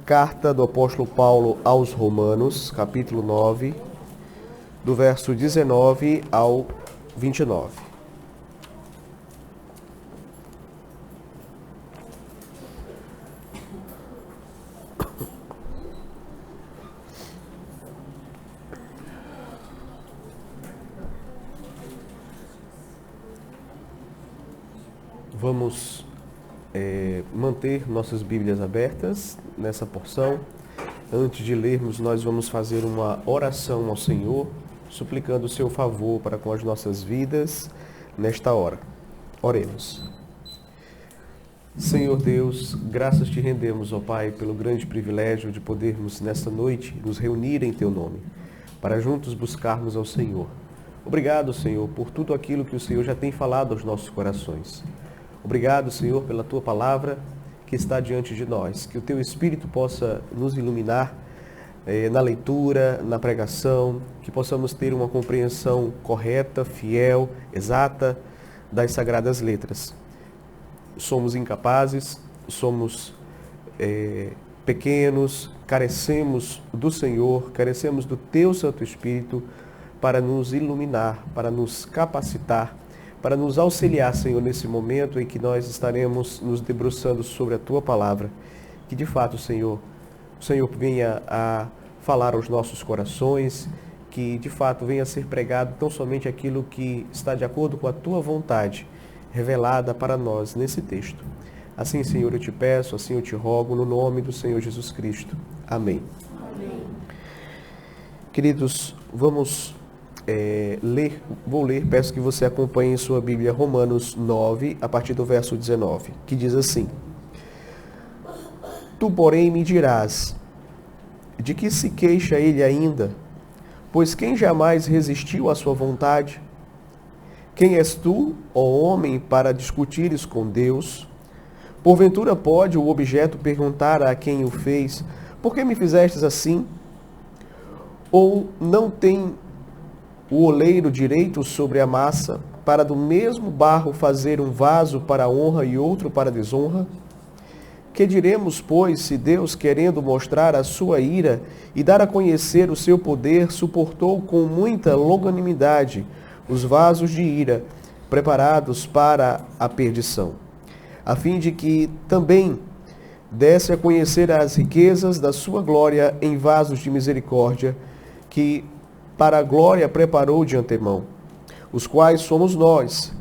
Carta do apóstolo Paulo aos Romanos, capítulo 9, do verso 19 ao 29. Vamos manter nossas Bíblias abertas nessa porção. Antes de lermos, nós vamos fazer uma oração ao Senhor, suplicando o seu favor para com as nossas vidas nesta hora. Oremos. Senhor Deus, graças te rendemos, ó Pai, pelo grande privilégio de podermos nesta noite nos reunir em teu nome, para juntos buscarmos ao Senhor. Obrigado, Senhor, por tudo aquilo que o Senhor já tem falado aos nossos corações. Obrigado, Senhor, pela tua palavra que está diante de nós. Que o teu Espírito possa nos iluminar na leitura, na pregação, que possamos ter uma compreensão correta, fiel, exata das Sagradas Letras. Somos incapazes, somos pequenos, carecemos do Senhor, carecemos do teu Santo Espírito para nos iluminar, para nos capacitar, para nos auxiliar, Senhor, nesse momento em que nós estaremos nos debruçando sobre a Tua Palavra. Que, de fato, Senhor, o Senhor venha a falar aos nossos corações, que, de fato, venha a ser pregado tão somente aquilo que está de acordo com a Tua vontade, revelada para nós nesse texto. Assim, Senhor, eu te peço, assim eu te rogo, no nome do Senhor Jesus Cristo. Amém. Amém. Queridos, vamos vou ler, peço que você acompanhe em sua Bíblia Romanos 9, a partir do verso 19, que diz assim: Tu, porém, me dirás, de que se queixa ele ainda? Pois quem jamais resistiu à sua vontade? Quem és tu, ó homem, para discutires com Deus? Porventura pode o objeto perguntar a quem o fez, por que me fizestes assim? Ou não tem o oleiro direito sobre a massa, para do mesmo barro fazer um vaso para a honra e outro para a desonra? Que diremos, pois, se Deus, querendo mostrar a sua ira e dar a conhecer o seu poder, suportou com muita longanimidade os vasos de ira, preparados para a perdição, a fim de que também desse a conhecer as riquezas da sua glória em vasos de misericórdia, que para a glória preparou de antemão, os quais somos nós,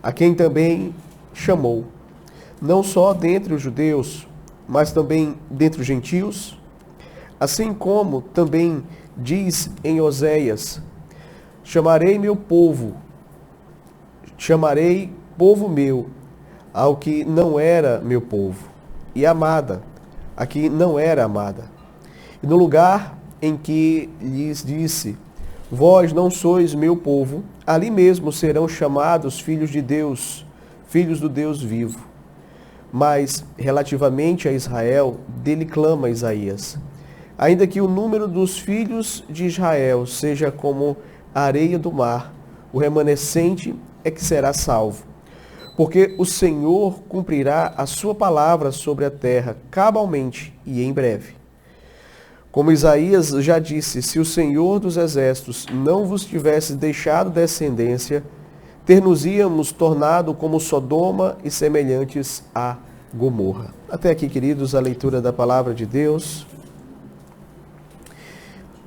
a quem também chamou, não só dentre os judeus, mas também dentre os gentios, assim como também diz em Oséias: chamarei meu povo, chamarei povo meu, ao que não era meu povo, e amada, a que não era amada. E no lugar em que lhes disse: vós não sois meu povo, ali mesmo serão chamados filhos de Deus, filhos do Deus vivo. Mas, relativamente a Israel, dele clama Isaías: ainda que o número dos filhos de Israel seja como a areia do mar, o remanescente é que será salvo. Porque o Senhor cumprirá a sua palavra sobre a terra cabalmente e em breve. Como Isaías já disse: se o Senhor dos Exércitos não vos tivesse deixado descendência, ter-nos-íamos tornado como Sodoma e semelhantes a Gomorra. Até aqui, queridos, a leitura da palavra de Deus.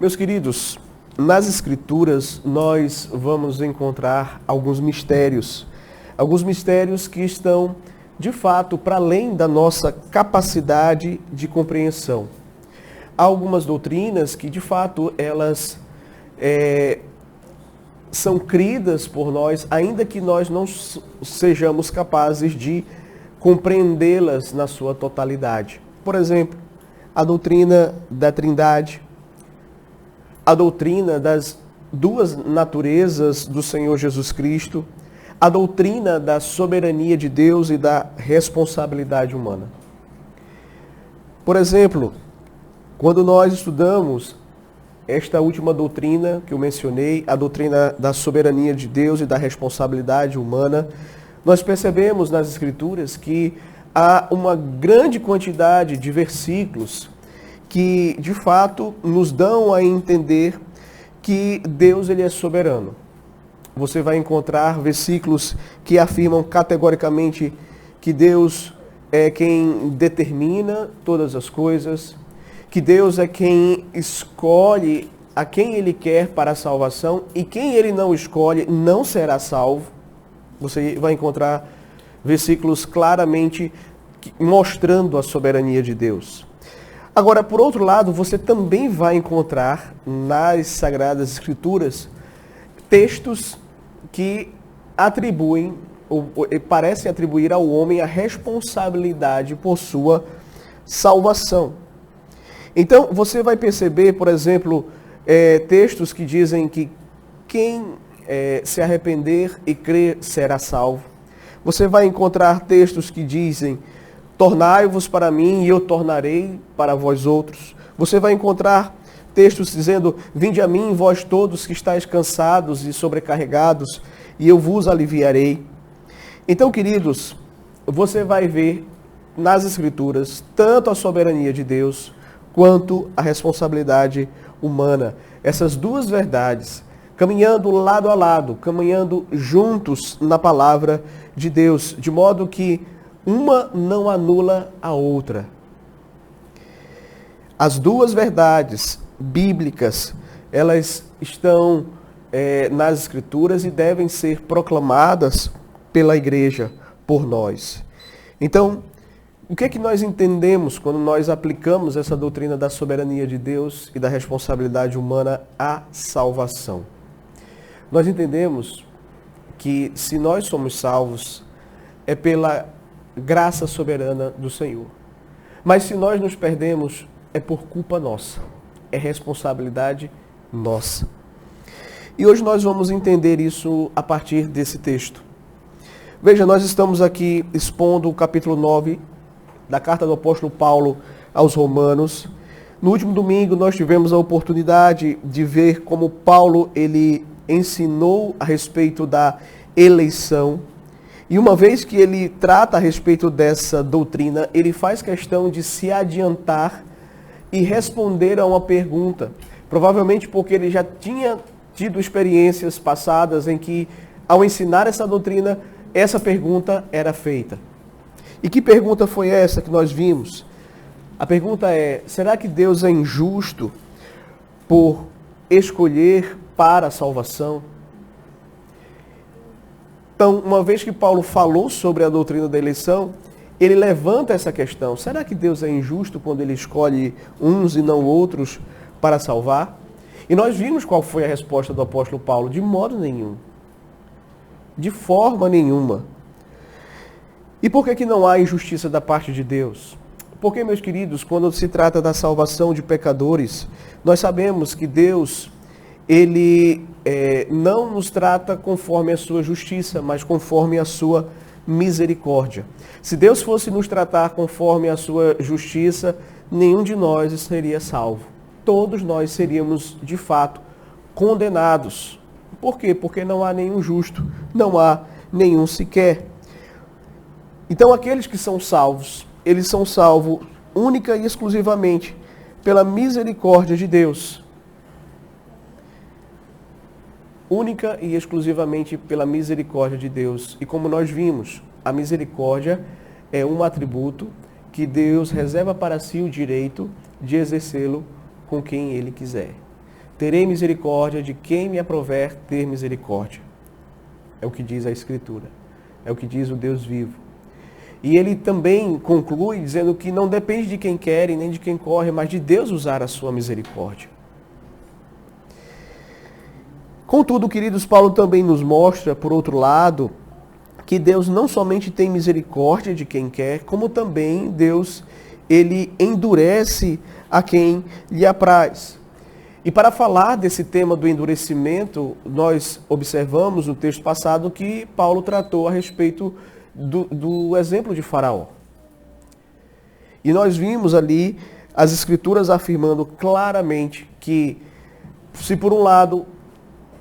Meus queridos, nas Escrituras nós vamos encontrar alguns mistérios que estão, de fato, para além da nossa capacidade de compreensão. Há algumas doutrinas que, de fato, elas são cridas por nós, ainda que nós não sejamos capazes de compreendê-las na sua totalidade. Por exemplo, a doutrina da Trindade, a doutrina das duas naturezas do Senhor Jesus Cristo, a doutrina da soberania de Deus e da responsabilidade humana. Por exemplo, quando nós estudamos esta última doutrina que eu mencionei, a doutrina da soberania de Deus e da responsabilidade humana, nós percebemos nas Escrituras que há uma grande quantidade de versículos que, de fato, nos dão a entender que Deus ele é soberano. Você vai encontrar versículos que afirmam categoricamente que Deus é quem determina todas as coisas, que Deus é quem escolhe a quem Ele quer para a salvação e quem Ele não escolhe não será salvo. Você vai encontrar versículos claramente mostrando a soberania de Deus. Agora, por outro lado, você também vai encontrar nas Sagradas Escrituras textos que atribuem, ou parecem atribuir ao homem a responsabilidade por sua salvação. Então, você vai perceber, por exemplo, textos que dizem que quem se arrepender e crer será salvo. Você vai encontrar textos que dizem: tornai-vos para mim e eu tornarei para vós outros. Você vai encontrar textos dizendo: vinde a mim, vós todos que estáis cansados e sobrecarregados, e eu vos aliviarei. Então, queridos, você vai ver nas Escrituras tanto a soberania de Deus quanto a responsabilidade humana. Essas duas verdades, caminhando lado a lado, caminhando juntos na palavra de Deus, de modo que uma não anula a outra. As duas verdades bíblicas, elas estão nas Escrituras e devem ser proclamadas pela igreja, por nós. Então, o que é que nós entendemos quando nós aplicamos essa doutrina da soberania de Deus e da responsabilidade humana à salvação? Nós entendemos que se nós somos salvos, é pela graça soberana do Senhor. Mas se nós nos perdemos, é por culpa nossa. É responsabilidade nossa. E hoje nós vamos entender isso a partir desse texto. Veja, nós estamos aqui expondo o capítulo 9 da carta do apóstolo Paulo aos Romanos. No último domingo nós tivemos a oportunidade de ver como Paulo ele ensinou a respeito da eleição. E uma vez que ele trata a respeito dessa doutrina, ele faz questão de se adiantar e responder a uma pergunta. Provavelmente porque ele já tinha tido experiências passadas em que, ao ensinar essa doutrina, essa pergunta era feita. E que pergunta foi essa que nós vimos? A pergunta é: será que Deus é injusto por escolher para a salvação? Então, uma vez que Paulo falou sobre a doutrina da eleição, ele levanta essa questão: será que Deus é injusto quando ele escolhe uns e não outros para salvar? E nós vimos qual foi a resposta do apóstolo Paulo: de modo nenhum. De forma nenhuma. E por que não há injustiça da parte de Deus? Porque, meus queridos, quando se trata da salvação de pecadores, nós sabemos que Deus, Ele não nos trata conforme a sua justiça, mas conforme a sua misericórdia. Se Deus fosse nos tratar conforme a sua justiça, nenhum de nós seria salvo. Todos nós seríamos, de fato, condenados. Por quê? Porque não há nenhum justo, não há nenhum sequer. Então, aqueles que são salvos, eles são salvos única e exclusivamente pela misericórdia de Deus. Única e exclusivamente pela misericórdia de Deus. E como nós vimos, a misericórdia é um atributo que Deus reserva para si o direito de exercê-lo com quem Ele quiser. Terei misericórdia de quem me aprover ter misericórdia. É o que diz a Escritura. É o que diz o Deus vivo. E ele também conclui dizendo que não depende de quem quer e nem de quem corre, mas de Deus usar a sua misericórdia. Contudo, queridos, Paulo também nos mostra, por outro lado, que Deus não somente tem misericórdia de quem quer, como também Deus, ele endurece a quem lhe apraz. E para falar desse tema do endurecimento, nós observamos no texto passado que Paulo tratou a respeito do exemplo de Faraó. E nós vimos ali as Escrituras afirmando claramente que, se por um lado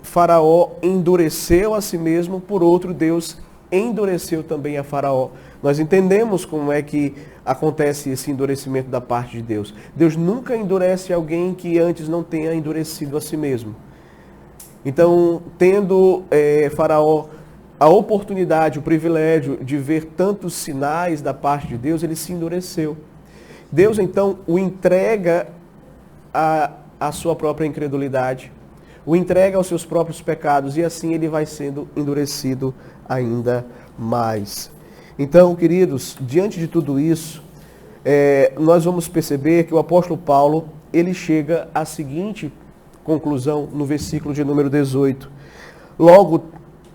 Faraó endureceu a si mesmo, por outro Deus endureceu também a Faraó. Nós entendemos como é que acontece esse endurecimento da parte de Deus. Deus nunca endurece alguém que antes não tenha endurecido a si mesmo. Então, tendo Faraó a oportunidade, o privilégio de ver tantos sinais da parte de Deus, ele se endureceu. Deus, então, o entrega à sua própria incredulidade, o entrega aos seus próprios pecados, e assim ele vai sendo endurecido ainda mais. Então, queridos, diante de tudo isso, nós vamos perceber que o apóstolo Paulo, ele chega à seguinte conclusão no versículo de número 18. Logo,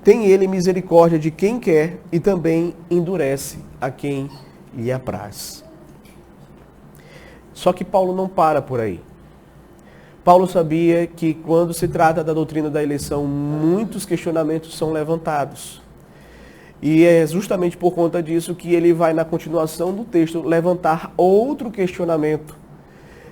tem ele misericórdia de quem quer e também endurece a quem lhe apraz. Só que Paulo não para por aí. Paulo sabia que quando se trata da doutrina da eleição, muitos questionamentos são levantados. E é justamente por conta disso que ele vai, na continuação do texto, levantar outro questionamento.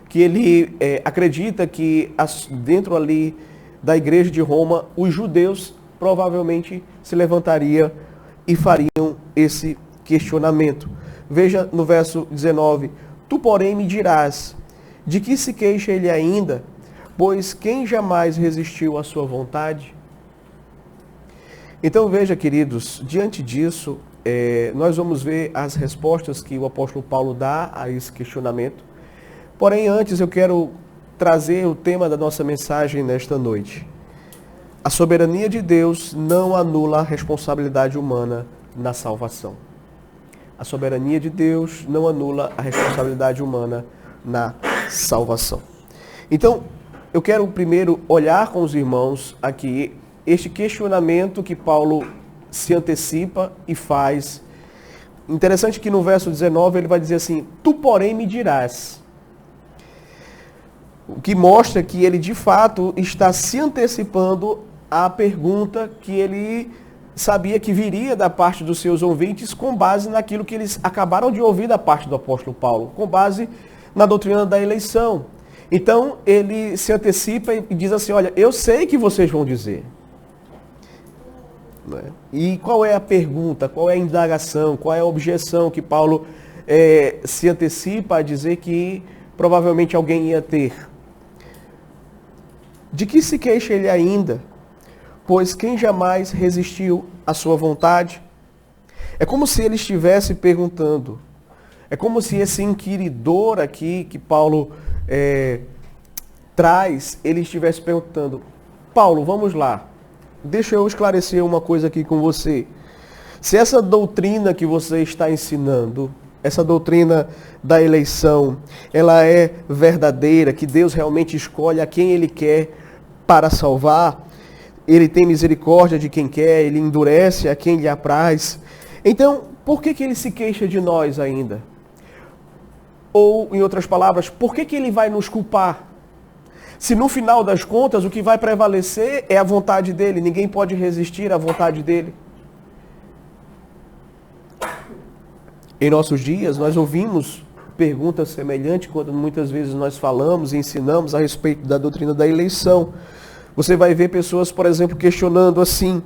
Que ele acredita que dentro ali da igreja de Roma, os judeus provavelmente se levantariam e fariam esse questionamento. Veja no verso 19. Tu, porém, me dirás, de que se queixa ele ainda? Pois quem jamais resistiu à sua vontade? Então veja, queridos, diante disso, nós vamos ver as respostas que o apóstolo Paulo dá a esse questionamento. Porém, antes eu quero trazer o tema da nossa mensagem nesta noite. A soberania de Deus não anula a responsabilidade humana na salvação. A soberania de Deus não anula a responsabilidade humana na salvação. Então, eu quero primeiro olhar com os irmãos aqui este questionamento que Paulo se antecipa e faz. Interessante que no verso 19 ele vai dizer assim, tu porém me dirás. O que mostra que ele de fato está se antecipando à pergunta que ele sabia que viria da parte dos seus ouvintes com base naquilo que eles acabaram de ouvir da parte do apóstolo Paulo, com base na doutrina da eleição. Então, ele se antecipa e diz assim, olha, eu sei que vocês vão dizer. Né? E qual é a pergunta, qual é a indagação, qual é a objeção que Paulo se antecipa a dizer que provavelmente alguém ia ter? De que se queixa ele ainda? Pois quem jamais resistiu à sua vontade? É como se ele estivesse perguntando, é como se esse inquiridor aqui que Paulo traz, ele estivesse perguntando, Paulo, vamos lá, deixa eu esclarecer uma coisa aqui com você. Se essa doutrina que você está ensinando, essa doutrina da eleição, ela é verdadeira, que Deus realmente escolhe a quem Ele quer para salvar, Ele tem misericórdia de quem quer, Ele endurece a quem lhe apraz. Então, por que Ele se queixa de nós ainda? Ou, em outras palavras, por que Ele vai nos culpar? Se no final das contas o que vai prevalecer é a vontade dEle, ninguém pode resistir à vontade dEle. Em nossos dias, nós ouvimos perguntas semelhantes quando muitas vezes nós falamos e ensinamos a respeito da doutrina da eleição. Você vai ver pessoas, por exemplo, questionando assim,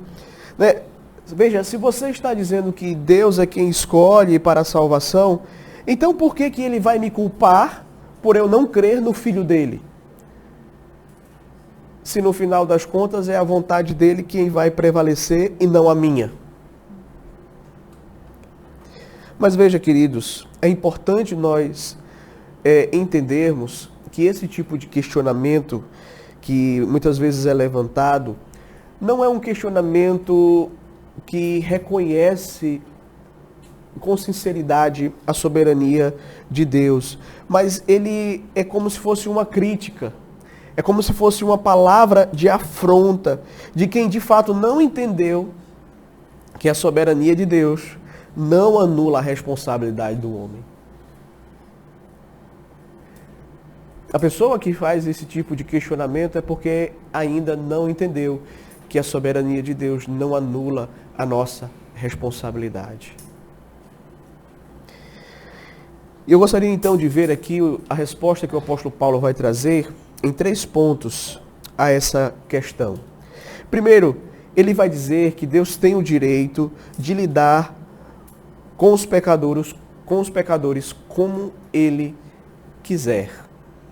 né? Veja, se você está dizendo que Deus é quem escolhe para a salvação, então por que Ele vai me culpar por eu não crer no Filho dEle? Se no final das contas é a vontade dEle quem vai prevalecer e não a minha. Mas veja, queridos, é importante nós entendermos que esse tipo de questionamento que muitas vezes é levantado, não é um questionamento que reconhece com sinceridade a soberania de Deus, mas ele é como se fosse uma crítica, é como se fosse uma palavra de afronta de quem de fato não entendeu que a soberania de Deus não anula a responsabilidade do homem. A pessoa que faz esse tipo de questionamento é porque ainda não entendeu que a soberania de Deus não anula a nossa responsabilidade. Eu gostaria então de ver aqui a resposta que o apóstolo Paulo vai trazer em 3 pontos a essa questão. Primeiro, ele vai dizer que Deus tem o direito de lidar com os pecadores como ele quiser,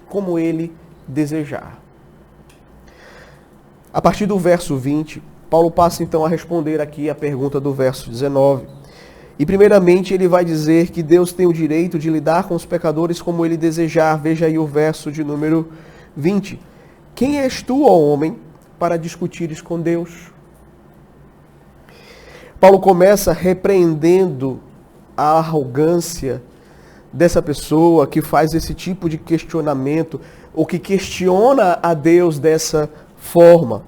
como ele desejar. A partir do verso 20, Paulo passa então a responder aqui a pergunta do verso 19. E primeiramente ele vai dizer que Deus tem o direito de lidar com os pecadores como ele desejar. Veja aí o verso de número 20. Quem és tu, ó homem, para discutires com Deus? Paulo começa repreendendo a arrogância dessa pessoa que faz esse tipo de questionamento, ou que questiona a Deus dessa forma.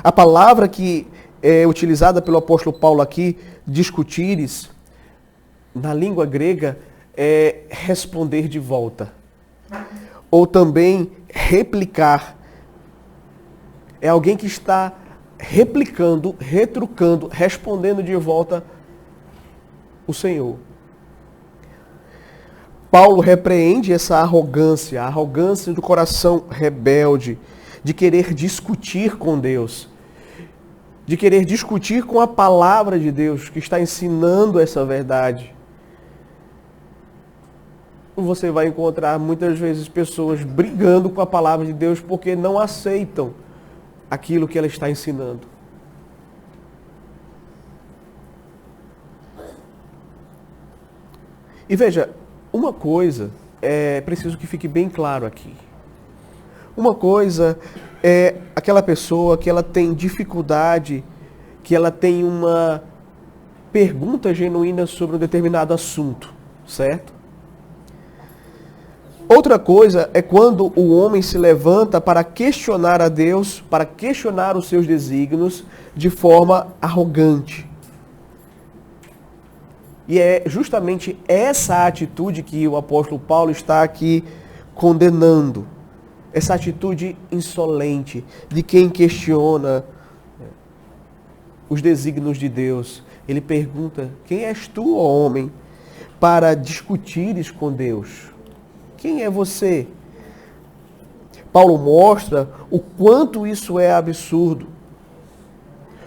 A palavra que é utilizada pelo apóstolo Paulo aqui, discutires, na língua grega, é responder de volta. Ou também replicar. É alguém que está replicando, retrucando, respondendo de volta o Senhor. Paulo repreende essa arrogância, a arrogância do coração rebelde, de querer discutir com Deus, de querer discutir com a palavra de Deus, que está ensinando essa verdade. Você vai encontrar muitas vezes pessoas brigando com a palavra de Deus porque não aceitam aquilo que ela está ensinando. E veja, uma coisa é preciso que fique bem claro aqui. Uma coisa é aquela pessoa que ela tem dificuldade, que ela tem uma pergunta genuína sobre um determinado assunto, certo? Outra coisa é quando o homem se levanta para questionar a Deus, para questionar os seus desígnios de forma arrogante. E é justamente essa atitude que o apóstolo Paulo está aqui condenando. Essa atitude insolente de quem questiona os desígnios de Deus. Ele pergunta: quem és tu, ó homem, para discutires com Deus? Quem é você? Paulo mostra o quanto isso é absurdo,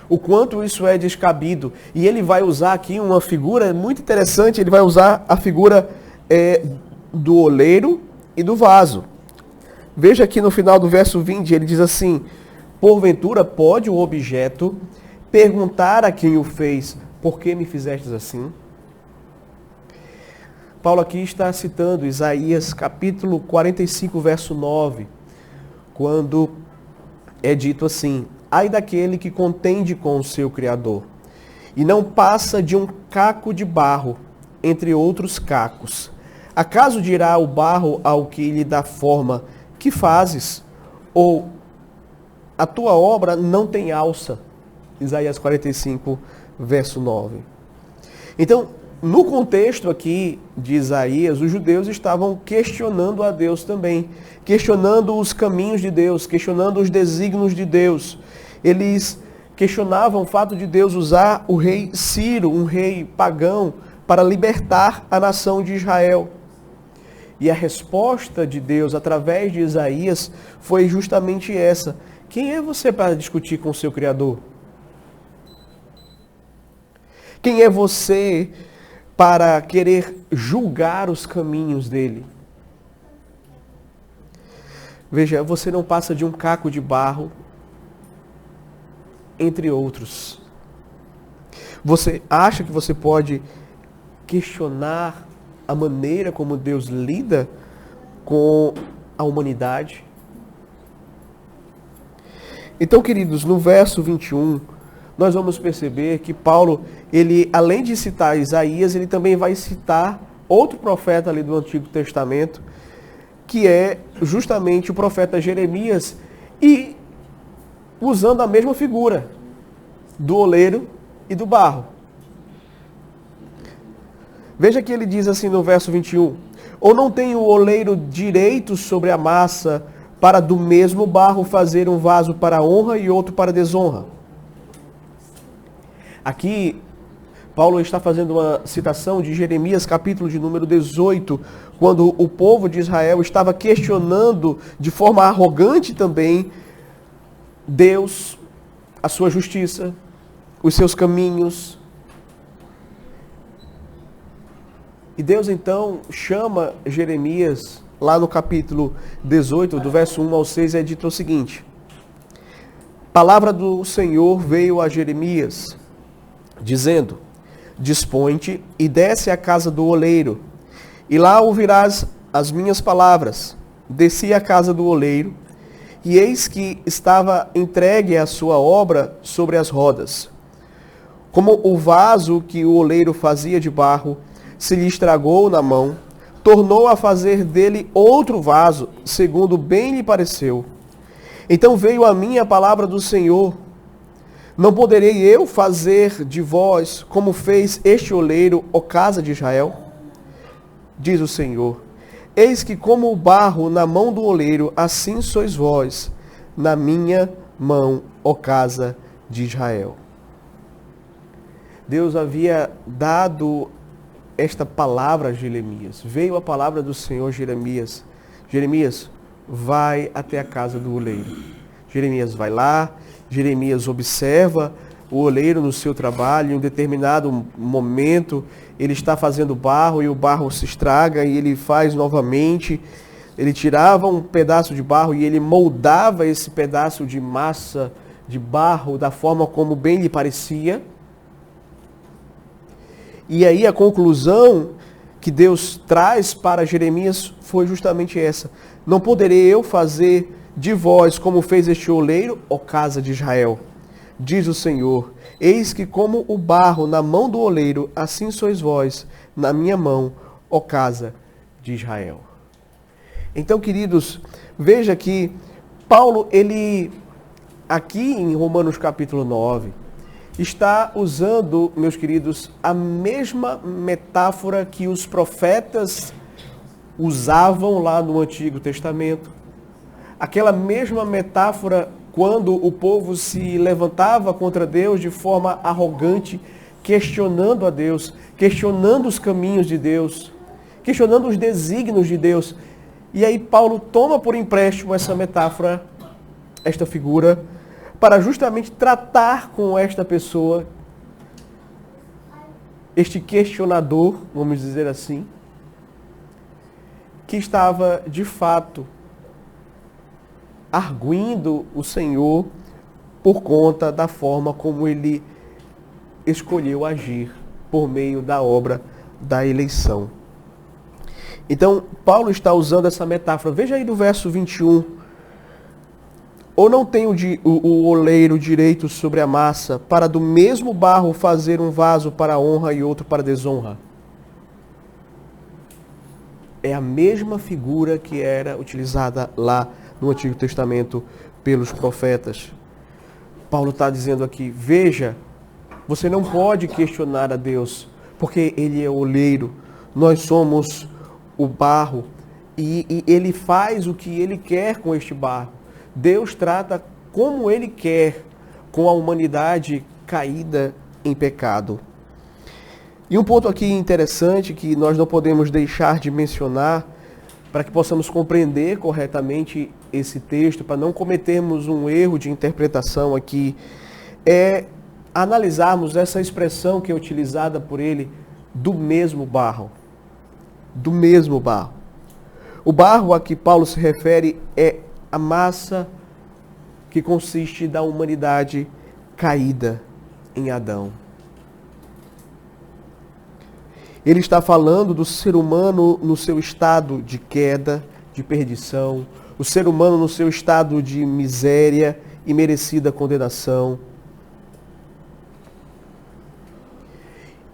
o quanto isso é descabido. E ele vai usar aqui uma figura muito interessante, ele vai usar a figura do oleiro e do vaso. Veja aqui no final do verso 20, ele diz assim: porventura pode o objeto perguntar a quem o fez, por que me fizestes assim? Paulo aqui está citando Isaías capítulo 45, verso 9, quando é dito assim: ai daquele que contende com o seu Criador, e não passa de um caco de barro entre outros cacos. Acaso dirá o barro ao que lhe dá forma: que fazes? Ou a tua obra não tem alça. Isaías 45, verso 9. Então, no contexto aqui de Isaías, os judeus estavam questionando a Deus também, questionando os caminhos de Deus, questionando os desígnios de Deus. Eles questionavam o fato de Deus usar o rei Ciro, um rei pagão, para libertar a nação de Israel. E a resposta de Deus, através de Isaías, foi justamente essa: quem é você para discutir com o seu Criador? Quem é você para querer julgar os caminhos dele? Veja, você não passa de um caco de barro, entre outros. Você acha que você pode questionar a maneira como Deus lida com a humanidade? Então, queridos, no verso 21, nós vamos perceber que Paulo, ele, além de citar Isaías, ele também vai citar outro profeta ali do Antigo Testamento, que é justamente o profeta Jeremias, e usando a mesma figura do oleiro e do barro. Veja que ele diz assim no verso 21, ou não tem o oleiro direito sobre a massa para do mesmo barro fazer um vaso para honra e outro para desonra? Aqui, Paulo está fazendo uma citação de Jeremias, capítulo de número 18, quando o povo de Israel estava questionando de forma arrogante também Deus, a sua justiça, os seus caminhos. E Deus então chama Jeremias, lá no capítulo 18, do verso 1 ao 6, é dito o seguinte: palavra do Senhor veio a Jeremias, dizendo: dispõe-te e desce à casa do oleiro, e lá ouvirás as minhas palavras. Desci à casa do oleiro, e eis que estava entregue a sua obra sobre as rodas. Como o vaso que o oleiro fazia de barro se lhe estragou na mão, tornou a fazer dele outro vaso, segundo bem lhe pareceu. Então veio a mim a palavra do Senhor: não poderei eu fazer de vós como fez este oleiro, ó casa de Israel? Diz o Senhor: eis que como o barro na mão do oleiro, assim sois vós na minha mão, ó casa de Israel. Deus havia dado esta palavra a Jeremias. Veio a palavra do Senhor a Jeremias: Jeremias, vai até a casa do oleiro. Jeremias vai lá, Jeremias observa o oleiro no seu trabalho. Em um determinado momento, ele está fazendo barro e o barro se estraga e ele faz novamente. Ele tirava um pedaço de barro e ele moldava esse pedaço de massa, de barro, da forma como bem lhe parecia. E aí a conclusão que Deus traz para Jeremias foi justamente essa: não poderei eu fazer de vós como fez este oleiro, ó casa de Israel? Diz o Senhor: eis que como o barro na mão do oleiro, assim sois vós na minha mão, ó casa de Israel. Então, queridos, veja que Paulo, ele aqui em Romanos capítulo 9, está usando, meus queridos, a mesma metáfora que os profetas usavam lá no Antigo Testamento. Aquela mesma metáfora quando o povo se levantava contra Deus de forma arrogante, questionando a Deus, questionando os caminhos de Deus, questionando os desígnios de Deus. E aí Paulo toma por empréstimo essa metáfora, esta figura, para justamente tratar com esta pessoa, este questionador, vamos dizer assim, que estava de fato arguindo o Senhor por conta da forma como ele escolheu agir por meio da obra da eleição. Então, Paulo está usando essa metáfora. Veja aí do verso 21. Ou não tem o oleiro direito sobre a massa, para do mesmo barro fazer um vaso para honra e outro para desonra? É a mesma figura que era utilizada lá no Antigo Testamento pelos profetas. Paulo está dizendo aqui: veja, você não pode questionar a Deus, porque Ele é o oleiro, nós somos o barro, e Ele faz o que Ele quer com este barro. Deus trata como Ele quer com a humanidade caída em pecado. E um ponto aqui interessante que nós não podemos deixar de mencionar, para que possamos compreender corretamente esse texto, para não cometermos um erro de interpretação aqui, é analisarmos essa expressão que é utilizada por ele, do mesmo barro. Do mesmo barro. O barro a que Paulo se refere é a massa que consiste da humanidade caída em Adão. Ele está falando do ser humano no seu estado de queda, de perdição, o ser humano no seu estado de miséria e merecida condenação.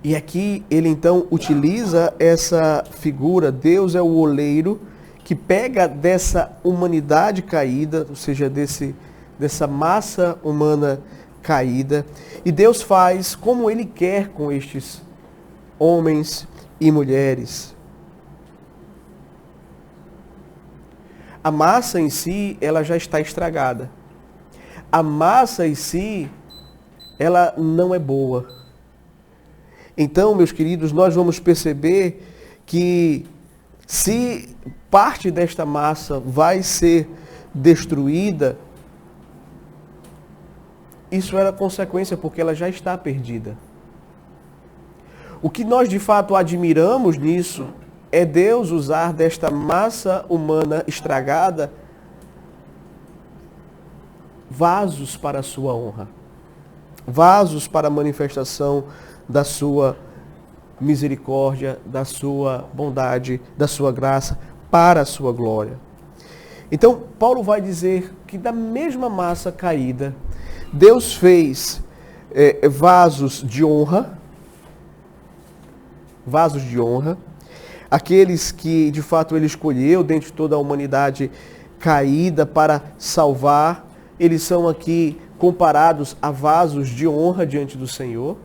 E aqui ele então utiliza essa figura: Deus é o oleiro que pega dessa humanidade caída, ou seja, dessa massa humana caída, e Deus faz como Ele quer com estes homens e mulheres. A massa em si, ela já está estragada. A massa em si, ela não é boa. Então, meus queridos, nós vamos perceber que se parte desta massa vai ser destruída, isso era consequência, porque ela já está perdida. O que nós de fato admiramos nisso é Deus usar desta massa humana estragada vasos para a sua honra, vasos para a manifestação da sua misericórdia, da sua bondade, da sua graça, para a sua glória. Então, Paulo vai dizer que da mesma massa caída, Deus fez vasos de honra, aqueles que de fato ele escolheu dentre toda a humanidade caída para salvar, eles são aqui comparados a vasos de honra diante do Senhor.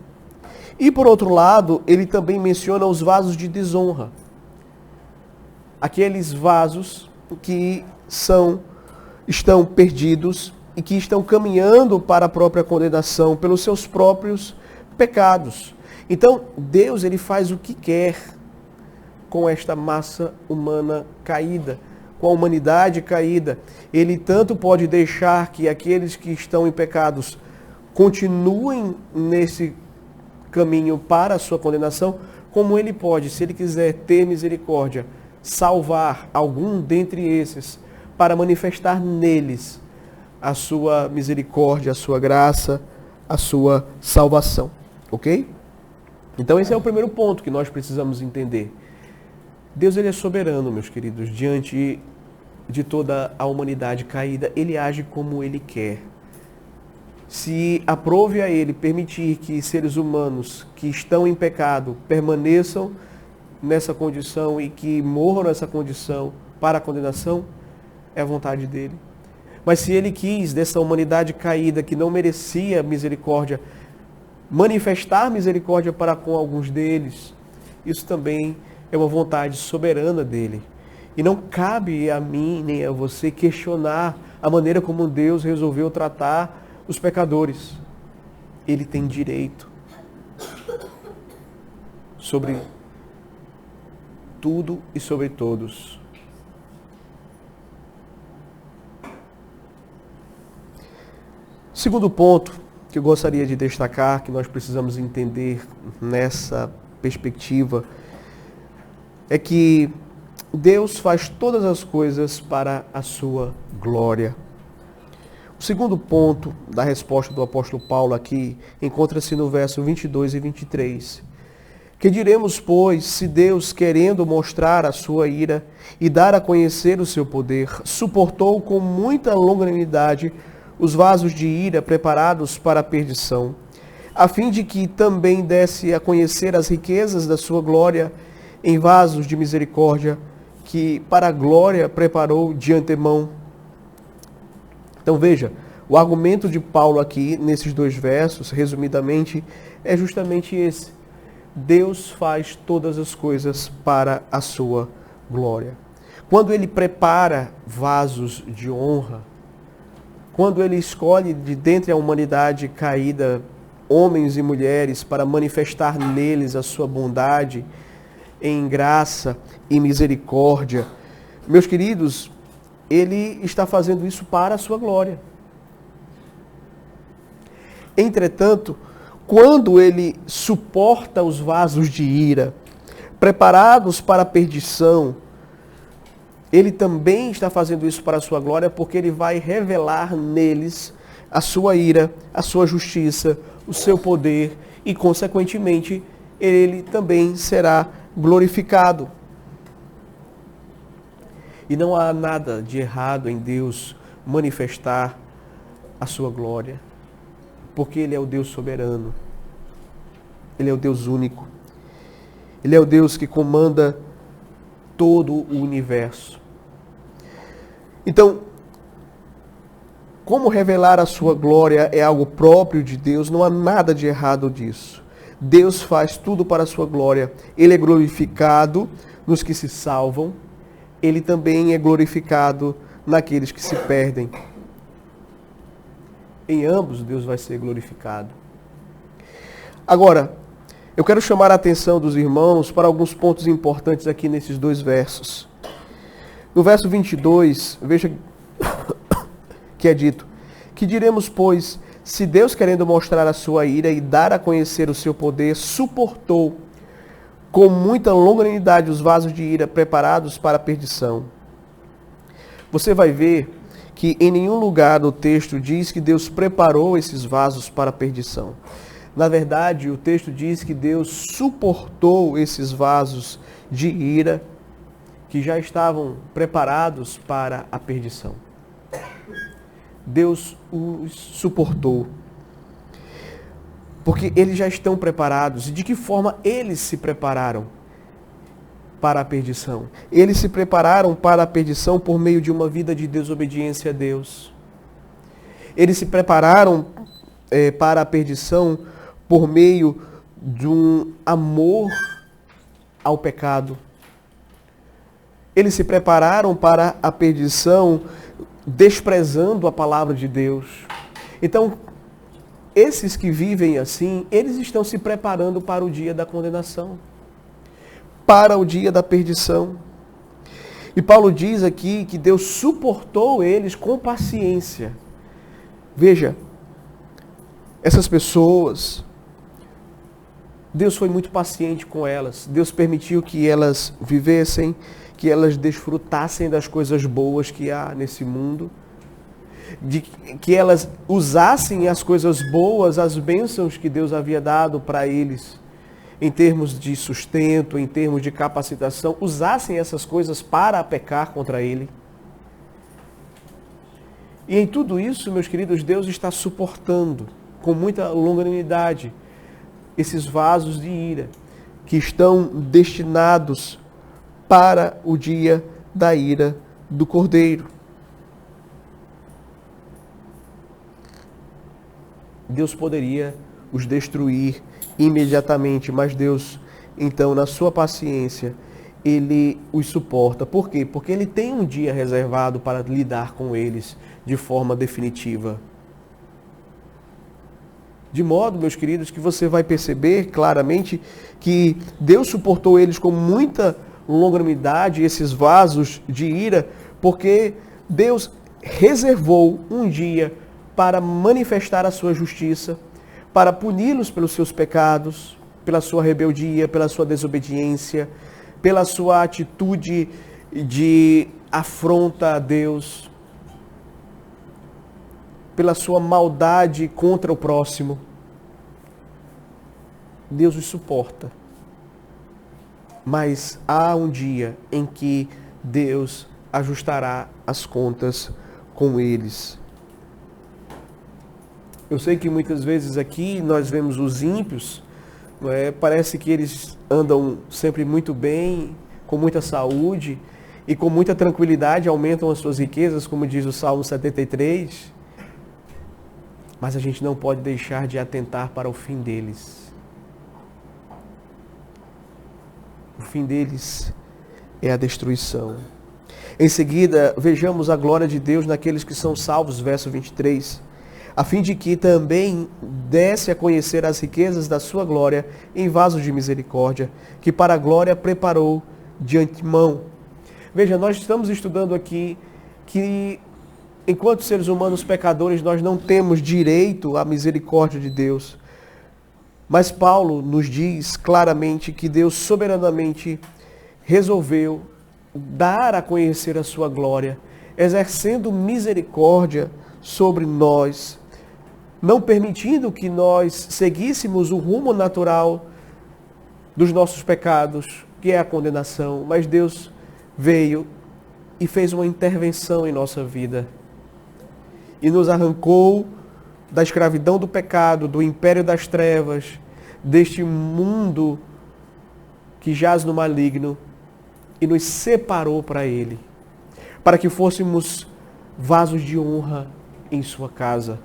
E por outro lado, ele também menciona os vasos de desonra. Aqueles vasos que estão perdidos e que estão caminhando para a própria condenação pelos seus próprios pecados. Então, Deus ele faz o que quer com esta massa humana caída, com a humanidade caída. Ele tanto pode deixar que aqueles que estão em pecados continuem nesse caminho para a sua condenação, como ele pode, se ele quiser ter misericórdia, salvar algum dentre esses, para manifestar neles a sua misericórdia, a sua graça, a sua salvação. Ok? Então esse é o primeiro ponto que nós precisamos entender. Deus ele é soberano, meus queridos, diante de toda a humanidade caída, ele age como ele quer. Se aprove a ele permitir que seres humanos que estão em pecado permaneçam nessa condição e que morram nessa condição para a condenação, é a vontade dele. Mas se ele quis, dessa humanidade caída que não merecia misericórdia, manifestar misericórdia para com alguns deles, isso também é uma vontade soberana dele. E não cabe a mim nem a você questionar a maneira como Deus resolveu tratar os pecadores. Ele tem direito sobre tudo e sobre todos. Segundo ponto que eu gostaria de destacar, que nós precisamos entender nessa perspectiva, é que Deus faz todas as coisas para a sua glória. O segundo ponto da resposta do apóstolo Paulo aqui encontra-se no verso 22 e 23. Que diremos, pois, se Deus, querendo mostrar a sua ira e dar a conhecer o seu poder, suportou com muita longanimidade os vasos de ira preparados para a perdição, a fim de que também desse a conhecer as riquezas da sua glória em vasos de misericórdia, que para a glória preparou de antemão. Então veja, o argumento de Paulo aqui, nesses dois versos, resumidamente, é justamente esse. Deus faz todas as coisas para a sua glória. Quando ele prepara vasos de honra, quando ele escolhe de dentre a humanidade caída homens e mulheres para manifestar neles a sua bondade em graça e misericórdia, meus queridos, ele está fazendo isso para a sua glória. Entretanto, quando ele suporta os vasos de ira, preparados para a perdição, ele também está fazendo isso para a sua glória, porque ele vai revelar neles a sua ira, a sua justiça, o seu poder e, consequentemente, ele também será glorificado. E não há nada de errado em Deus manifestar a sua glória, porque ele é o Deus soberano. Ele é o Deus único. Ele é o Deus que comanda todo o universo. Então, como revelar a sua glória é algo próprio de Deus, não há nada de errado disso. Deus faz tudo para a sua glória. Ele é glorificado nos que se salvam. Ele também é glorificado naqueles que se perdem. Em ambos, Deus vai ser glorificado. Agora, eu quero chamar a atenção dos irmãos para alguns pontos importantes aqui nesses dois versos. No verso 22, veja que é dito: que diremos, pois, Se Deus, querendo mostrar a sua ira e dar a conhecer o seu poder, suportou com muita longanimidade os vasos de ira preparados para a perdição. Você vai ver que em nenhum lugar do texto diz que Deus preparou esses vasos para a perdição. Na verdade, o texto diz que Deus suportou esses vasos de ira que já estavam preparados para a perdição. Deus os suportou. Porque eles já estão preparados. E de que forma eles se prepararam para a perdição? Eles se prepararam para a perdição por meio de uma vida de desobediência a Deus. Eles se prepararam para a perdição por meio de um amor ao pecado. Eles se prepararam para a perdição desprezando a palavra de Deus. Então, esses que vivem assim, eles estão se preparando para o dia da condenação, para o dia da perdição. E Paulo diz aqui que Deus suportou eles com paciência. Veja, essas pessoas, Deus foi muito paciente com elas. Deus permitiu que elas vivessem, que elas desfrutassem das coisas boas que há nesse mundo, de que elas usassem as coisas boas, as bênçãos que Deus havia dado para eles, em termos de sustento, em termos de capacitação, usassem essas coisas para pecar contra Ele. E em tudo isso, meus queridos, Deus está suportando com muita longanimidade esses vasos de ira que estão destinados para o dia da ira do Cordeiro. Deus poderia os destruir imediatamente, mas Deus, então, na sua paciência, Ele os suporta. Por quê? Porque Ele tem um dia reservado para lidar com eles de forma definitiva. De modo, meus queridos, que você vai perceber claramente que Deus suportou eles com muita longanimidade, esses vasos de ira, porque Deus reservou um dia para manifestar a sua justiça, para puni-los pelos seus pecados, pela sua rebeldia, pela sua desobediência, pela sua atitude de afronta a Deus, pela sua maldade contra o próximo. Deus os suporta. Mas há um dia em que Deus ajustará as contas com eles. Eu sei que muitas vezes aqui nós vemos os ímpios, parece que eles andam sempre muito bem, com muita saúde e com muita tranquilidade aumentam as suas riquezas, como diz o Salmo 73. Mas a gente não pode deixar de atentar para o fim deles. O fim deles é a destruição. Em seguida, vejamos a glória de Deus naqueles que são salvos, verso 23. A fim de que também desse a conhecer as riquezas da sua glória em vasos de misericórdia, que para a glória preparou de antemão. Veja, nós estamos estudando aqui que, enquanto seres humanos pecadores, nós não temos direito à misericórdia de Deus. Mas Paulo nos diz claramente que Deus soberanamente resolveu dar a conhecer a sua glória, exercendo misericórdia sobre nós, não permitindo que nós seguíssemos o rumo natural dos nossos pecados, que é a condenação, mas Deus veio e fez uma intervenção em nossa vida e nos arrancou da escravidão do pecado, do império das trevas, deste mundo que jaz no maligno, e nos separou para Ele, para que fôssemos vasos de honra em sua casa,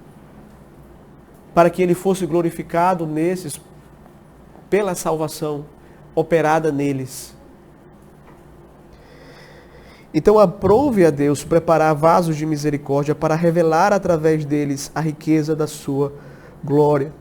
para que Ele fosse glorificado nesses, pela salvação operada neles. Então aprove a Deus preparar vasos de misericórdia para revelar através deles a riqueza da sua glória.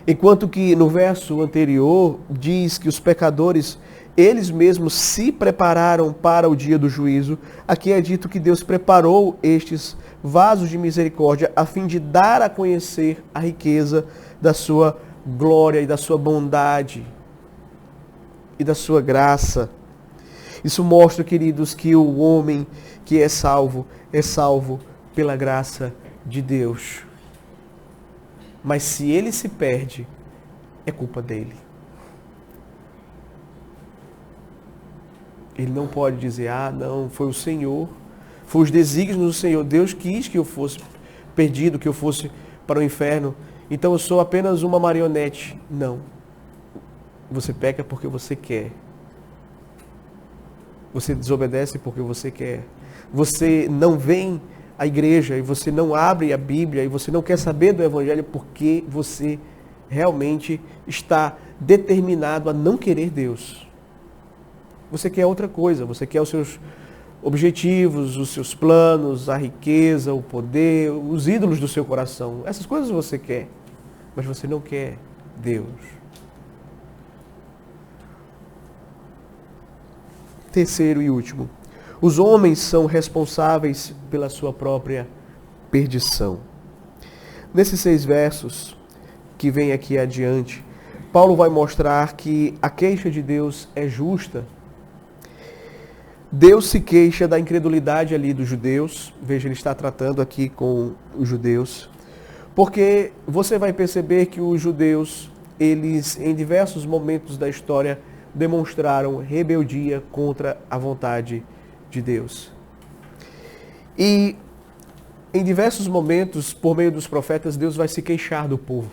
Enquanto que no verso anterior diz que os pecadores, eles mesmos se prepararam para o dia do juízo. Aqui é dito que Deus preparou estes vasos de misericórdia a fim de dar a conhecer a riqueza da sua glória e da sua bondade e da sua graça. Isso mostra, queridos, que o homem que é salvo pela graça de Deus. Mas se ele se perde, é culpa dele. Ele não pode dizer, não, foi o Senhor, foi os desígnios do Senhor. Deus quis que eu fosse perdido, que eu fosse para o inferno. Então eu sou apenas uma marionete. Não. Você peca porque você quer. Você desobedece porque você quer. Você não vem à igreja e você não abre a Bíblia e você não quer saber do Evangelho porque você realmente está determinado a não querer Deus. Você quer outra coisa, você quer os seus objetivos, os seus planos, a riqueza, o poder, os ídolos do seu coração. Essas coisas você quer, mas você não quer Deus. Terceiro e último, os homens são responsáveis pela sua própria perdição. Nesses 6 versos que vem aqui adiante, Paulo vai mostrar que a queixa de Deus é justa. Deus se queixa da incredulidade ali dos judeus. Veja, ele está tratando aqui com os judeus. Porque você vai perceber que os judeus, eles em diversos momentos da história demonstraram rebeldia contra a vontade de Deus. E em diversos momentos, por meio dos profetas, Deus vai se queixar do povo.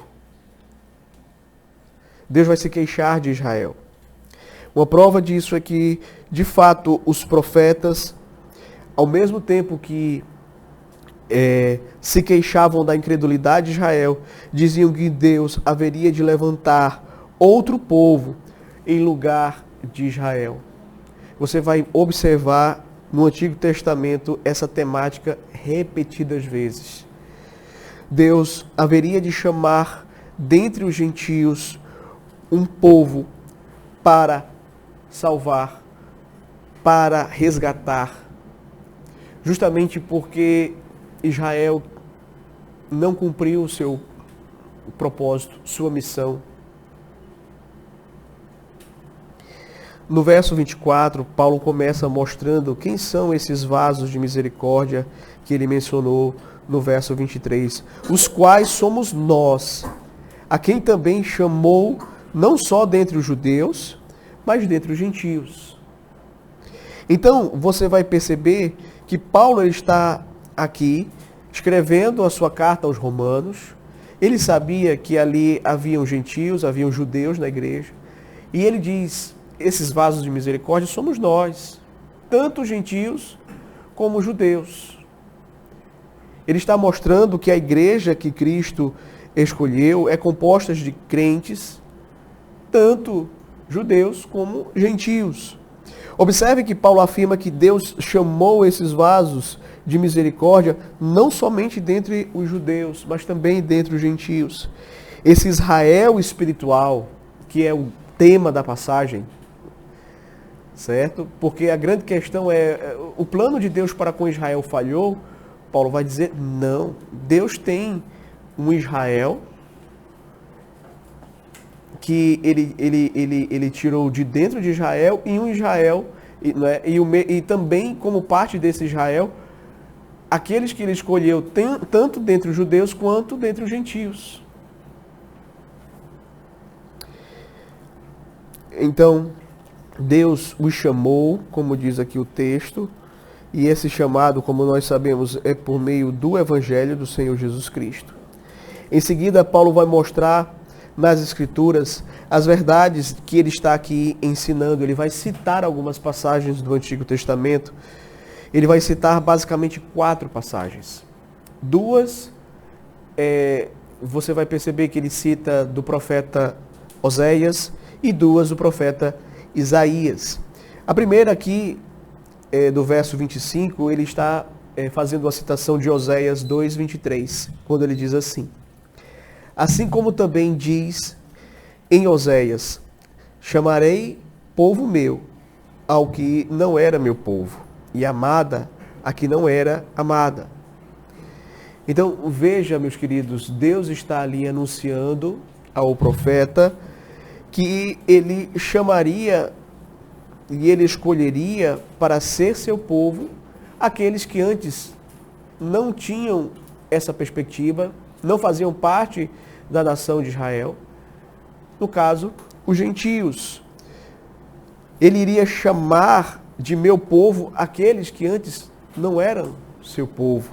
Deus vai se queixar de Israel. Uma prova disso é que, de fato, os profetas, ao mesmo tempo que se queixavam da incredulidade de Israel, diziam que Deus haveria de levantar outro povo em lugar de Israel. Você vai observar no Antigo Testamento essa temática repetidas vezes. Deus haveria de chamar dentre os gentios um povo para salvar, para resgatar, justamente porque Israel não cumpriu o seu propósito, sua missão. No verso 24, Paulo começa mostrando quem são esses vasos de misericórdia que ele mencionou no verso 23, os quais somos nós, a quem também chamou não só dentre os judeus, mas dentre os gentios. Então, você vai perceber que Paulo ele está aqui escrevendo a sua carta aos romanos. Ele sabia que ali haviam gentios, haviam judeus na igreja. E ele diz, esses vasos de misericórdia somos nós, tanto os gentios como os judeus. Ele está mostrando que a igreja que Cristo escolheu é composta de crentes, tanto judeus como gentios. Observe que Paulo afirma que Deus chamou esses vasos de misericórdia não somente dentre os judeus, mas também dentre os gentios. Esse Israel espiritual, que é o tema da passagem, certo? Porque a grande questão é, o plano de Deus para com Israel falhou? Paulo vai dizer, não. Deus tem um Israel que ele tirou de dentro de Israel e um Israel, e também como parte desse Israel, aqueles que ele escolheu tanto dentre os judeus quanto dentre os gentios. Então, Deus os chamou, como diz aqui o texto, e esse chamado, como nós sabemos, é por meio do Evangelho do Senhor Jesus Cristo. Em seguida, Paulo vai mostrar nas Escrituras as verdades que ele está aqui ensinando. Ele vai citar algumas passagens do Antigo Testamento. Ele vai citar basicamente 4 passagens. 2, você vai perceber que ele cita do profeta Oséias e 2 do profeta Isaías. A primeira aqui, do verso 25, ele está fazendo a citação de Oséias 2:23, quando ele diz assim: assim como também diz em Oséias, chamarei povo meu ao que não era meu povo, e amada a que não era amada. Então, veja, meus queridos, Deus está ali anunciando ao profeta que ele chamaria e ele escolheria para ser seu povo aqueles que antes não tinham essa perspectiva, não faziam parte da nação de Israel. No caso, os gentios. Ele iria chamar de meu povo aqueles que antes não eram seu povo.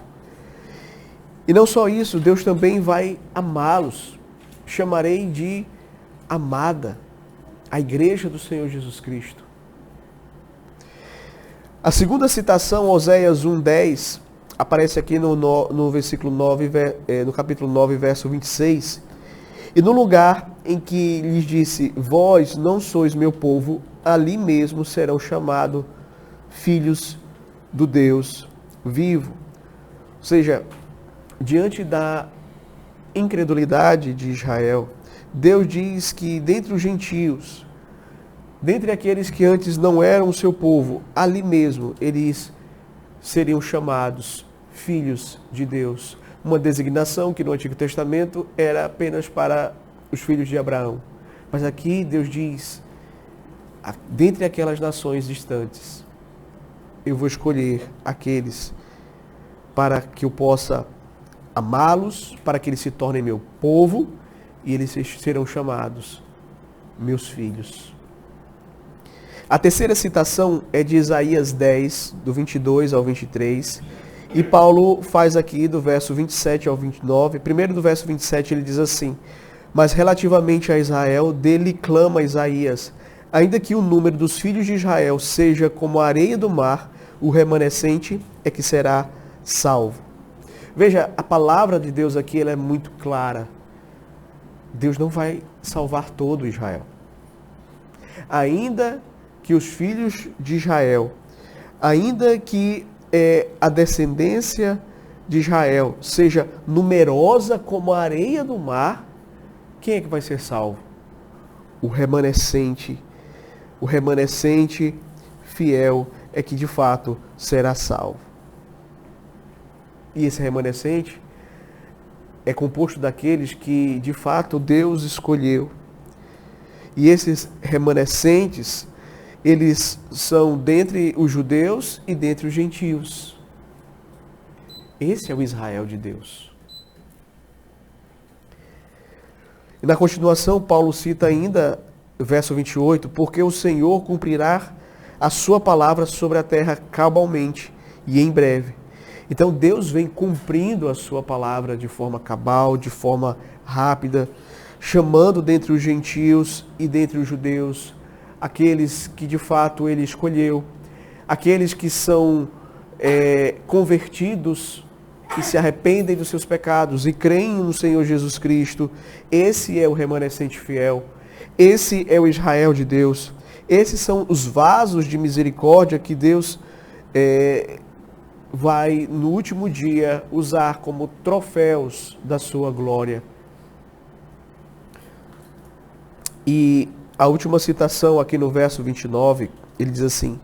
E não só isso, Deus também vai amá-los. Chamarei de amada a igreja do Senhor Jesus Cristo. A segunda citação, Oséias 1:10, aparece aqui no versículo 9, no capítulo 9, verso 26. E no lugar em que lhes disse, vós não sois meu povo, ali mesmo serão chamados filhos do Deus vivo. Ou seja, diante da incredulidade de Israel, Deus diz que dentre os gentios, dentre aqueles que antes não eram o seu povo, ali mesmo eles seriam chamados filhos de Deus. Uma designação que no Antigo Testamento era apenas para os filhos de Abraão. Mas aqui Deus diz, dentre aquelas nações distantes, eu vou escolher aqueles para que eu possa amá-los, para que eles se tornem meu povo, e eles serão chamados meus filhos. A terceira citação é de Isaías 10, do 22 ao 23, e Paulo faz aqui do verso 27 ao 29. Primeiro do verso 27 ele diz assim, mas relativamente a Israel, dele clama Isaías, ainda que o número dos filhos de Israel seja como a areia do mar, o remanescente é que será salvo. Veja, a palavra de Deus aqui ela é muito clara. Deus não vai salvar todo Israel. Ainda que os filhos de Israel, ainda que a descendência de Israel seja numerosa como a areia do mar, quem é que vai ser salvo? O remanescente fiel é que de fato será salvo. E esse remanescente é composto daqueles que de fato Deus escolheu. E esses remanescentes, eles são dentre os judeus e dentre os gentios. Esse é o Israel de Deus. E na continuação, Paulo cita ainda, verso 28, porque o Senhor cumprirá a sua palavra sobre a terra cabalmente e em breve. Então Deus vem cumprindo a sua palavra de forma cabal, de forma rápida, chamando dentre os gentios e dentre os judeus, aqueles que de fato ele escolheu, aqueles que são convertidos e se arrependem dos seus pecados e creem no Senhor Jesus Cristo. Esse é o remanescente fiel, esse é o Israel de Deus, esses são os vasos de misericórdia que Deus vai no último dia usar como troféus da sua glória. E a última citação aqui no verso 29, ele diz assim,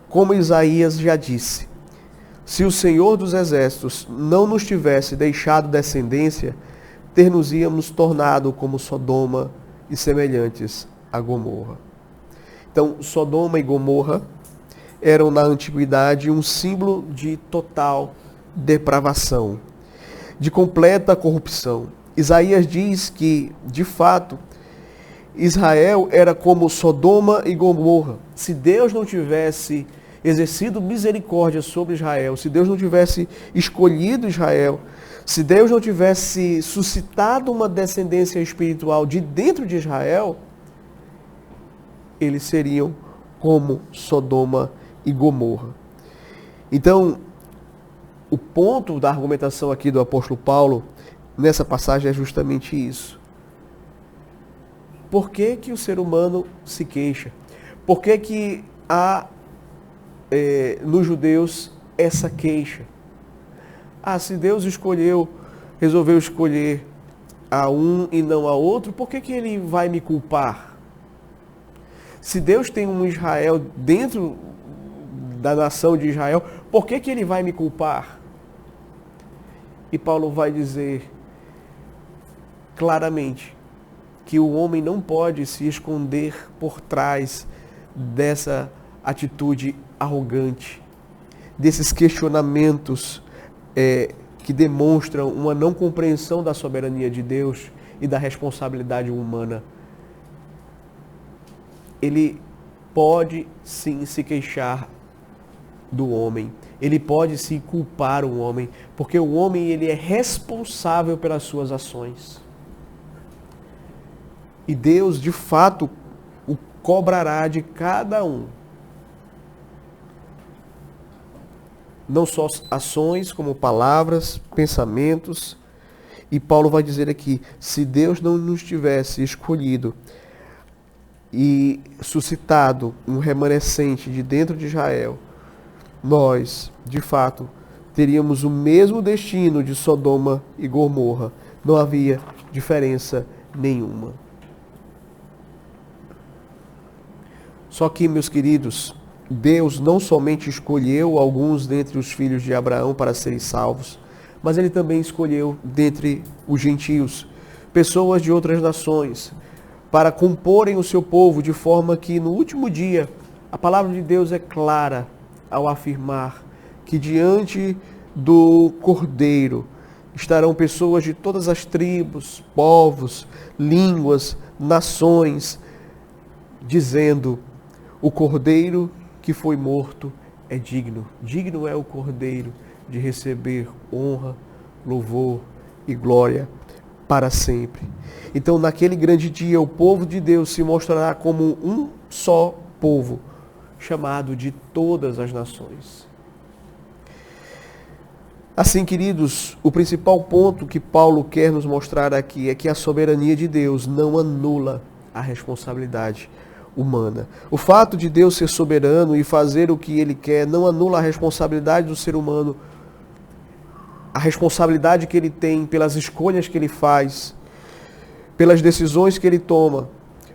como Isaías já disse, se o Senhor dos Exércitos não nos tivesse deixado descendência, ter-nos-íamos tornado como Sodoma e semelhantes a Gomorra. Então, Sodoma e Gomorra eram na antiguidade um símbolo de total depravação, de completa corrupção. Isaías diz que, de fato, Israel era como Sodoma e Gomorra. Se Deus não tivesse exercido misericórdia sobre Israel, se Deus não tivesse escolhido Israel, se Deus não tivesse suscitado uma descendência espiritual de dentro de Israel, eles seriam como Sodoma e Gomorra. Então, o ponto da argumentação aqui do apóstolo Paulo nessa passagem é justamente isso. Por que que o ser humano se queixa? Por que que há nos judeus essa queixa? Se Deus resolveu escolher a um e não a outro, por que que ele vai me culpar? Se Deus tem um Israel dentro da nação de Israel, por que que ele vai me culpar? E Paulo vai dizer claramente que o homem não pode se esconder por trás dessa atitude arrogante, desses questionamentos que demonstram uma não compreensão da soberania de Deus e da responsabilidade humana. Ele pode sim se queixar do homem, ele pode sim culpar o homem, porque o homem ele é responsável pelas suas ações. E Deus, de fato, o cobrará de cada um. Não só ações, como palavras, pensamentos. E Paulo vai dizer aqui, se Deus não nos tivesse escolhido e suscitado um remanescente de dentro de Israel, nós, de fato, teríamos o mesmo destino de Sodoma e Gomorra. Não havia diferença nenhuma. Só que, meus queridos, Deus não somente escolheu alguns dentre os filhos de Abraão para serem salvos, mas Ele também escolheu dentre os gentios, pessoas de outras nações, para comporem o seu povo, de forma que no último dia, a palavra de Deus é clara ao afirmar que diante do Cordeiro estarão pessoas de todas as tribos, povos, línguas, nações, dizendo: o Cordeiro que foi morto é digno. Digno é o Cordeiro de receber honra, louvor e glória para sempre. Então, naquele grande dia, o povo de Deus se mostrará como um só povo, chamado de todas as nações. Assim, queridos, o principal ponto que Paulo quer nos mostrar aqui é que a soberania de Deus não anula a responsabilidade humana. O fato de Deus ser soberano e fazer o que Ele quer não anula a responsabilidade do ser humano, a responsabilidade que ele tem pelas escolhas que ele faz, pelas decisões que ele toma,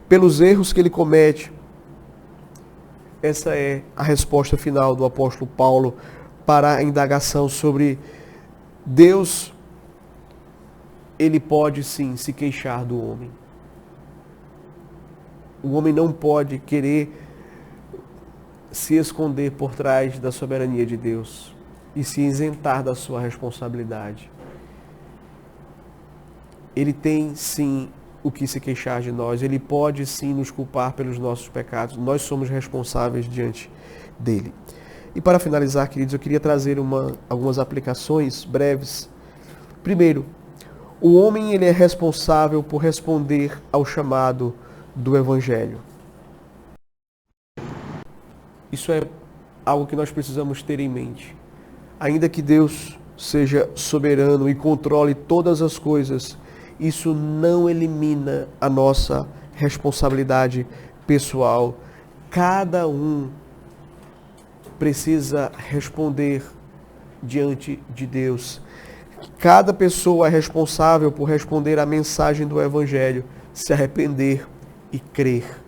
pelos erros que ele comete. Essa é a resposta final do apóstolo Paulo para a indagação sobre Deus. Ele pode sim se queixar do homem. O homem não pode querer se esconder por trás da soberania de Deus e se isentar da sua responsabilidade. Ele tem sim o que se queixar de nós, ele pode sim nos culpar pelos nossos pecados, nós somos responsáveis diante dele. E para finalizar, queridos, eu queria trazer algumas aplicações breves. Primeiro, o homem ele é responsável por responder ao chamado do Evangelho. Isso é algo que nós precisamos ter em mente. Ainda que Deus seja soberano e controle todas as coisas, isso não elimina a nossa responsabilidade pessoal. Cada um precisa responder diante de Deus. Cada pessoa é responsável por responder à mensagem do Evangelho, se arrepender e crer.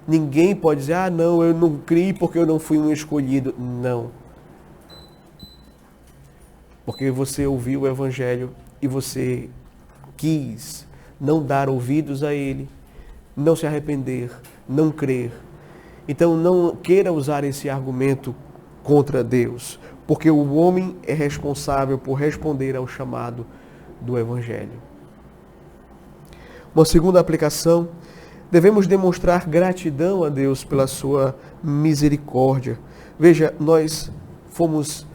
Ninguém pode dizer, não, eu não criei porque eu não fui um escolhido. Não. Porque você ouviu o Evangelho e você quis não dar ouvidos a ele, não se arrepender, não crer. Então não queira usar esse argumento contra Deus, porque o homem é responsável por responder ao chamado do Evangelho. Uma segunda aplicação, devemos demonstrar gratidão a Deus pela sua misericórdia. Veja, nós fomos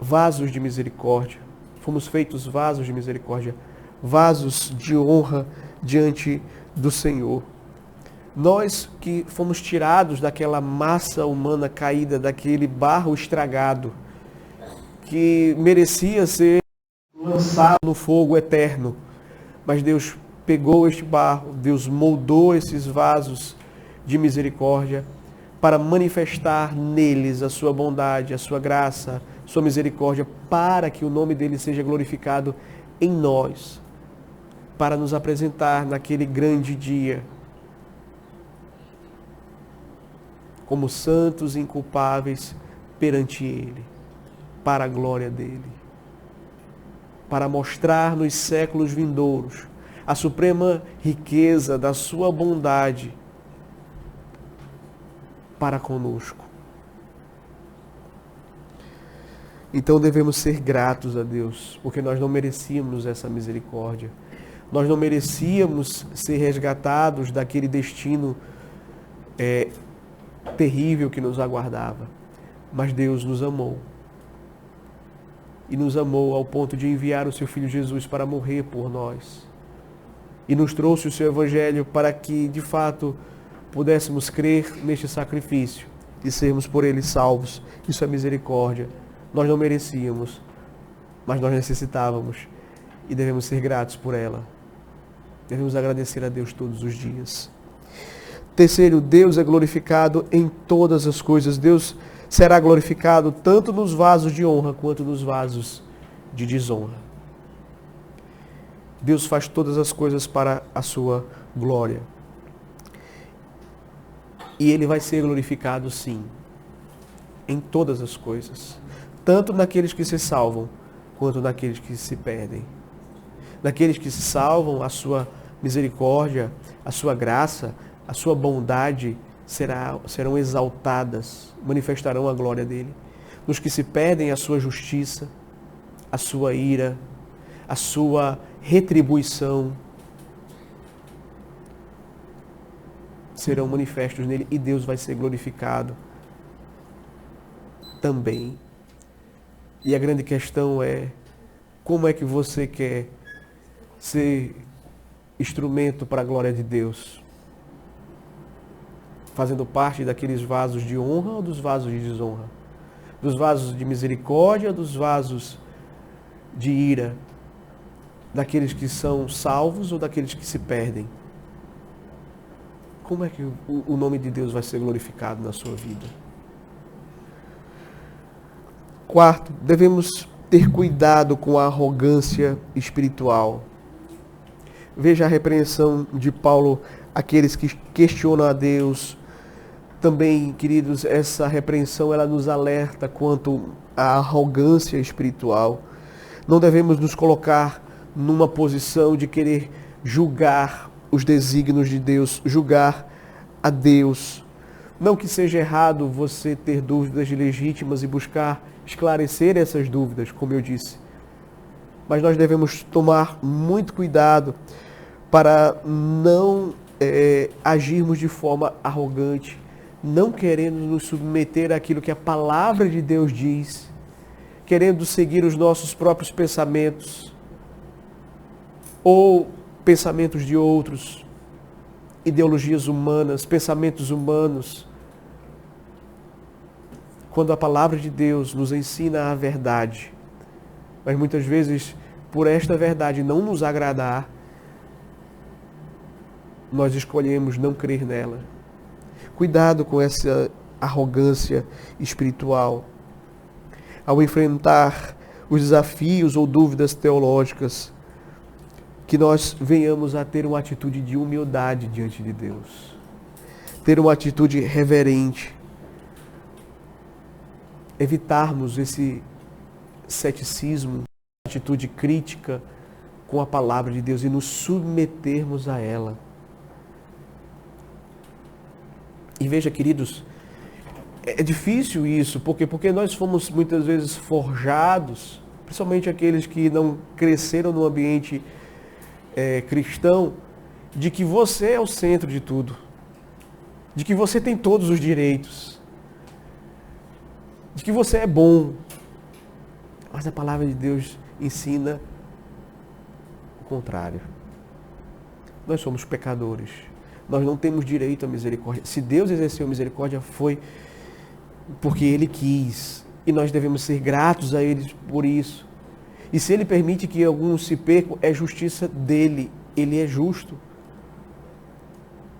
vasos de misericórdia, fomos feitos vasos de misericórdia, vasos de honra diante do Senhor. Nós que fomos tirados daquela massa humana caída, daquele barro estragado, que merecia ser lançado no fogo eterno, mas Deus pegou este barro, Deus moldou esses vasos de misericórdia para manifestar neles a sua bondade, a sua graça, sua misericórdia, para que o nome dele seja glorificado em nós, para nos apresentar naquele grande dia como santos e inculpáveis perante Ele, para a glória dEle, para mostrar nos séculos vindouros a suprema riqueza da sua bondade para conosco. Então devemos ser gratos a Deus, porque nós não merecíamos essa misericórdia. Nós não merecíamos ser resgatados daquele destino terrível que nos aguardava. Mas Deus nos amou. E nos amou ao ponto de enviar o seu Filho Jesus para morrer por nós. E nos trouxe o seu Evangelho para que, de fato, pudéssemos crer neste sacrifício e sermos por ele salvos. Isso é misericórdia. Nós não merecíamos, mas nós necessitávamos e devemos ser gratos por ela. Devemos agradecer a Deus todos os dias. Terceiro, Deus é glorificado em todas as coisas. Deus será glorificado tanto nos vasos de honra quanto nos vasos de desonra. Deus faz todas as coisas para a sua glória. E Ele vai ser glorificado, sim, em todas as coisas. Tanto naqueles que se salvam, quanto naqueles que se perdem. Naqueles que se salvam, a sua misericórdia, a sua graça, a sua bondade serão exaltadas, manifestarão a glória dele. Nos que se perdem, a sua justiça, a sua ira, a sua retribuição serão manifestos nele e Deus vai ser glorificado também. E a grande questão é, como é que você quer ser instrumento para a glória de Deus? Fazendo parte daqueles vasos de honra ou dos vasos de desonra? Dos vasos de misericórdia ou dos vasos de ira? Daqueles que são salvos ou daqueles que se perdem? Como é que o nome de Deus vai ser glorificado na sua vida? Quarto, devemos ter cuidado com a arrogância espiritual. Veja a repreensão de Paulo àqueles que questionam a Deus. Também, queridos, essa repreensão ela nos alerta quanto à arrogância espiritual. Não devemos nos colocar numa posição de querer julgar os desígnios de Deus, julgar a Deus. Não que seja errado você ter dúvidas legítimas e buscar esclarecer essas dúvidas, como eu disse. Mas nós devemos tomar muito cuidado para não agirmos de forma arrogante, não querendo nos submeter àquilo que a palavra de Deus diz, querendo seguir os nossos próprios pensamentos ou pensamentos de outros, ideologias humanas, pensamentos humanos, quando a palavra de Deus nos ensina a verdade. Mas muitas vezes, por esta verdade não nos agradar, nós escolhemos não crer nela. Cuidado com essa arrogância espiritual. Ao enfrentar os desafios ou dúvidas teológicas, que nós venhamos a ter uma atitude de humildade diante de Deus. Ter uma atitude reverente. Evitarmos esse ceticismo, atitude crítica com a palavra de Deus e nos submetermos a ela. E veja, queridos, é difícil isso, porque nós fomos muitas vezes forjados, principalmente aqueles que não cresceram no ambiente cristão, de que você é o centro de tudo, de que você tem todos os direitos, de que você é bom. Mas a palavra de Deus ensina o contrário. Nós somos pecadores. Nós não temos direito à misericórdia. Se Deus exerceu misericórdia, foi porque Ele quis. E nós devemos ser gratos a Ele por isso. E se Ele permite que alguns se percam, é justiça dEle. Ele é justo.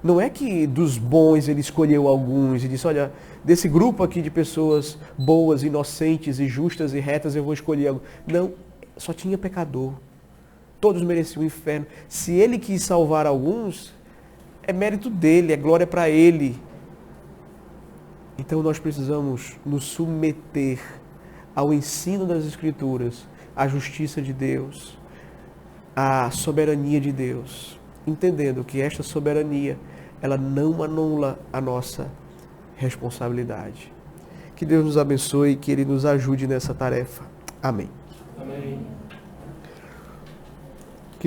Não é que dos bons Ele escolheu alguns e disse, olha, desse grupo aqui de pessoas boas, inocentes e justas e retas, eu vou escolher alguns. Não, só tinha pecador. Todos mereciam o inferno. Se Ele quis salvar alguns, é mérito dEle, é glória para Ele. Então nós precisamos nos submeter ao ensino das Escrituras, à justiça de Deus, à soberania de Deus, entendendo que esta soberania, ela não anula a nossa responsabilidade. Que Deus nos abençoe e que Ele nos ajude nessa tarefa. Amém. Amém.